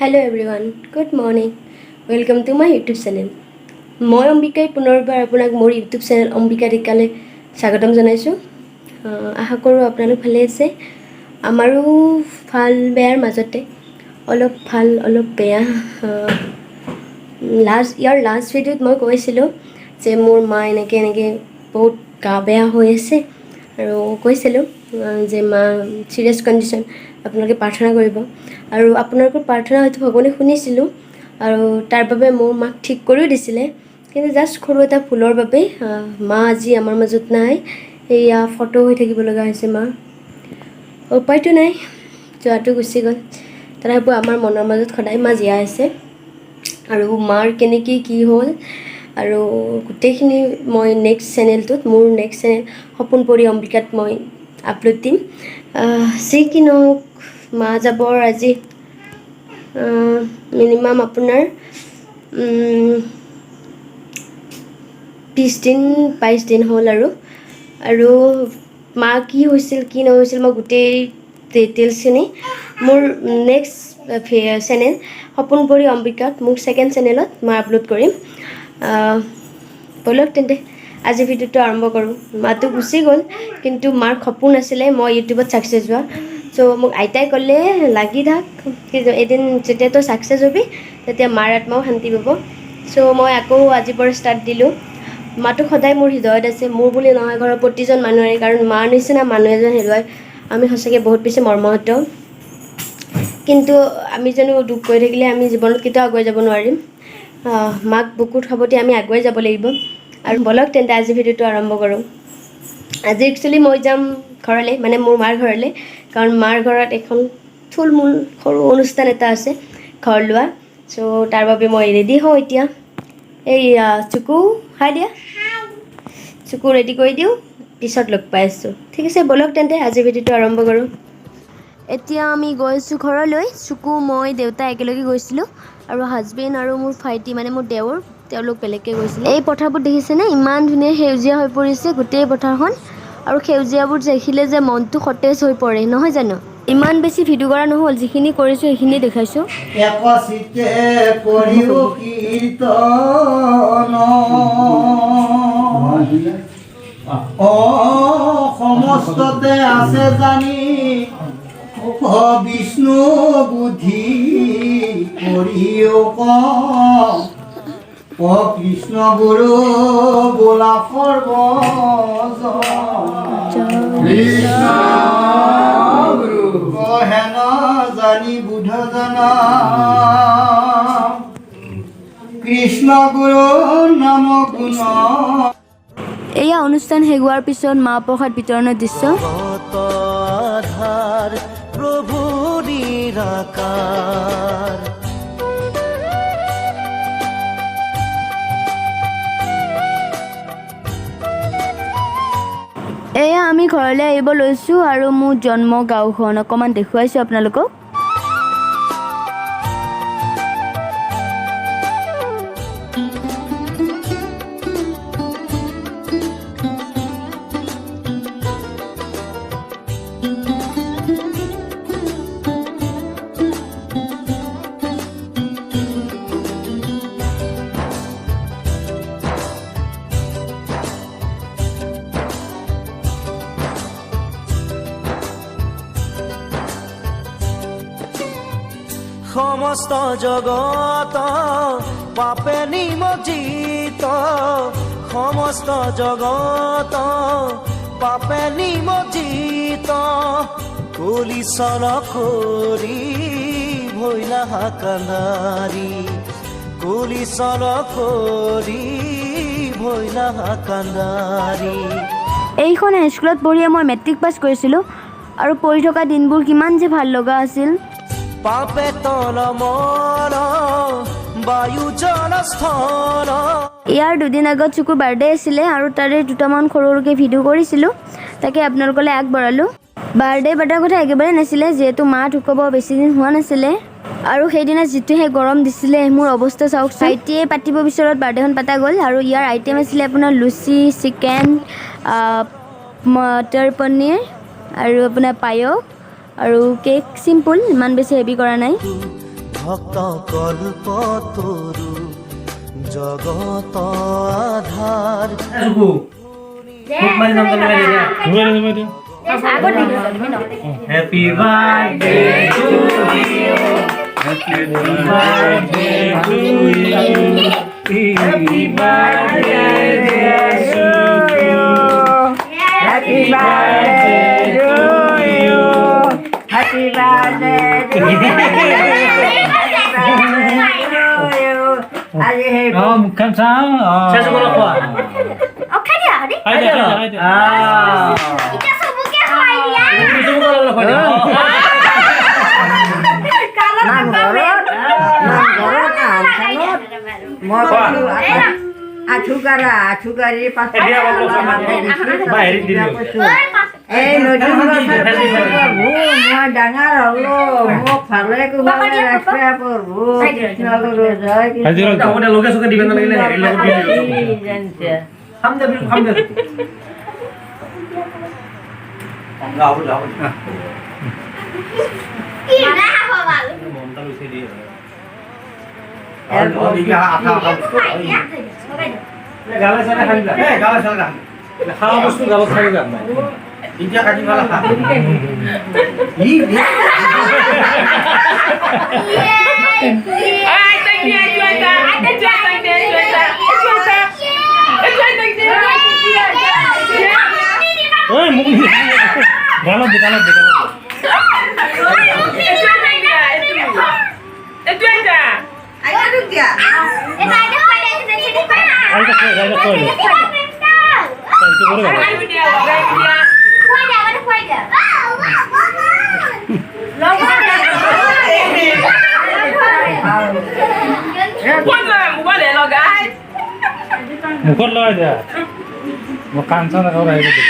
Hello everyone, good morning. Welcome to my YouTube channel. মই অম্বিকাই পুনৰবাৰ আপোনাক মোৰ YouTube চেনেল অম্বিকা টিকালে স্বাগতম জনাইছোঁ। আশা কৰোঁ আপোনালোক ভালে আছে। আমাৰো ভাল বেয়াৰ মাজতে অলপ ভাল অলপ বেয়া। লাষ্ট ভিডিঅ'ত মই কৈছিলোঁ যে মোৰ মা এনেকৈ বহুত গা বেয়া হৈ আছে আৰু কৈছিলোঁ যে মা চিৰিয়াছ কণ্ডিশ্যন, আপোনালোকে প্ৰাৰ্থনা কৰিব। আৰু আপোনালোকৰ প্ৰাৰ্থনা হয়তো ভগৱানে শুনিছিলোঁ আৰু তাৰ বাবে মোৰ মাক ঠিক কৰিও দিছিলে, কিন্তু জাষ্ট সৰু এটা ভুলৰ বাবে মা আজি আমাৰ মাজত নাই। এয়া ফটো হৈ থাকিব লগা হৈছে মা। উপায়তো নাই, যোৱাটো গুচি গ'ল। তথাপিও আমাৰ মনৰ মাজত সদায় মা জীয়াই আছে। আৰু মাৰ কেনেকৈ কি হ'ল আৰু গোটেইখিনি মই নেক্সট চেনেলটোত, মোৰ নেক্সট চেনেল সপোন পৰি অম্বিকাত মই আপলোড দিম। যি কি নহওক, মা যাবৰ আজি মিনিমাম আপোনাৰ 20-22 দিন হ'ল। আৰু মা কি হৈছিল কি নহৈছিল মই গোটেই ডিটেইলছখিনি মোৰ নেক্সট চেনেল সপোন পৰি অম্বিকাত, মোৰ ছেকেণ্ড চেনেলত মই আপলোড কৰিম। ব'লক তেন্তে আজি ভিডিঅ'টো আৰম্ভ কৰোঁ। মাটো গুচি গ'ল, কিন্তু মাৰ সপোন আছিলে মই ইউটিউবত ছাকচেছ হোৱা। চ' মোক আইতাই ক'লে লাগি থাক, এদিন যেতিয়া তই ছাকচেছ হ'বি তেতিয়া মাৰ আত্মাও শান্তি পাব। চ' মই আকৌ আজিৰ পৰা ষ্টাৰ্ট দিলোঁ। মাটো সদায় মোৰ হৃদয়ত আছে, মোৰ বুলি নহয়, ঘৰৰ প্ৰতিজন মানুহৰে, কাৰণ মাৰ নিচিনা মানুহ এজন হেৰুৱাই আমি সঁচাকৈ বহুত বেছি মৰ্মাহত। কিন্তু আমি জানো দুখ কৰি থাকিলে আমি জীৱনত কেতিয়াও আগুৱাই যাব নোৱাৰিম। মাক বুকুত সাৱটি আমি আগুৱাই যাব লাগিব। আৰু ব'লক তেন্তে আজি ভিডিঅ'টো আৰম্ভ কৰোঁ। আজি একচুৱেলি মই যাম ঘৰলৈ, মানে মোৰ মাৰ ঘৰলৈ, কাৰণ মাৰ ঘৰত এখন থুলমূল সৰু অনুষ্ঠান এটা আছে, ঘৰ লোৱা। চ' তাৰ বাবে মই ৰেডি হওঁ এতিয়া। এই চুকু হাই দিয়া, চুকু ৰেডি কৰি দিওঁ, পিছত লগ পাই আছোঁ। ঠিক আছে, ব'লক তেন্তে আজি ভিডিঅ'টো আৰম্ভ কৰোঁ। এতিয়া আমি গৈ আছোঁ ঘৰলৈ। চুকু, মই, দেউতা একেলগে গৈছিলোঁ আৰু হাজবেণ্ড আৰু মোৰ ভাইটি, মানে মোৰ দেওৰ, তেওঁলোক বেলেগকৈ গৈছিলে। এই পথাৰবোৰ দেখিছেনে, ইমান ধুনীয়া সেউজীয়া হৈ পৰিছে গোটেই পথাৰখন। আৰু সেউজীয়াবোৰ দেখিলে যে মনটো সতেজ হৈ পৰে, নহয় জানো? ইমান বেছি ভিডিঅ' কৰা নহ'ল, যিখিনি কৰিছোঁ সেইখিনি দেখাইছোঁ। সমস্ততে আছে জানি বিষ্ণু বুদ্ধি কৰিও কৃষ্ণ গুৰু বোলা কৃষ্ণ গুৰু হেন জানি বুধ জনা কৃষ্ণ গুৰু নাম গুণ। এয়া অনুষ্ঠান শেষ হোৱাৰ পিছত মাহ প্ৰসাদ বিতৰণৰ দৃশ্য। প্ৰভু নিৰাকাৰ এয়া আমি ঘৰলৈ আহিব লৈছোঁ আৰু মোৰ জন্ম গাঁওখন অকণমান দেখুৱাইছোঁ আপোনালোকক। সমস্ত জগত পাপে নিমজ্জিত, সমস্ত জগত পাপে নিমজ্জিত, কলিচল কৰি ভৈলা কান্দাৰী, কলিচল কৰি ভৈলা কান্দাৰী। এইখন হাইস্কুলত পঢ়িয়ে মই মেট্ৰিক পাছ কৰিছিলোঁ আৰু পঢ়ি থকা দিনবোৰ কিমান যে ভাল লগা আছিল। পাপে তল মন বায়ু জল স্থল। ইয়াৰ দুদিন আগত চুকুৰ বাৰ্থডে আছিলে আৰু তাৰে দুটামান সৰু সৰুকৈ ভিডিঅ' কৰিছিলোঁ, তাকে আপোনালোকলৈ আগবঢ়ালোঁ। বাৰ্থডে পতাৰ কথা একেবাৰে নাছিলে, যিহেতু মা ঢুকাব বেছি দিন হোৱা নাছিলে। আৰু সেইদিনা যিটোহে গৰম দিছিলে, মোৰ অৱস্থা চাওক। ভাইটিয়ে পাতিব বিচৰাত বাৰ্থডেখন পতা গ'ল আৰু ইয়াৰ আইটেম আছিলে আপোনাৰ লুচি, চিকেন, মটৰ পনীৰ আৰু আপোনাৰ পায়স আৰু কেক। চিম্পুল, ইমান বেছি হেভি কৰা নাই। ভক্ত কল্পতরু জগত আধার Happy birthday to you. Happy birthday to you. Happy birthday to you. Happy birthday to you. Happy birthday to you. Happy birthday to you. Bukan sama. Saya suka apa? Ada. Itu bukan apa dia. Acu kari pas. Dia apa sama? Baik dia. নতুন বছর মই ডাঙৰ হলো মোক ভালে কুশলে ৰাখিবা প্ৰভু কৃষ্ণ গুৰু জয় কৃষ্ণ আপুনি লগে চগে দিবেন লাগিলে হেৰি লগত দি দিলো জানছে খাম দে গাও গাও মনটা লুচি দিয়ে গালে সারা খাই যা গালে সারা খাওয়া বস্তু গালত খাই যা ইন্ডিয়া কাটি ভালো খা মুখত লগাই দিয়া মই কাণ চান ৰাখিব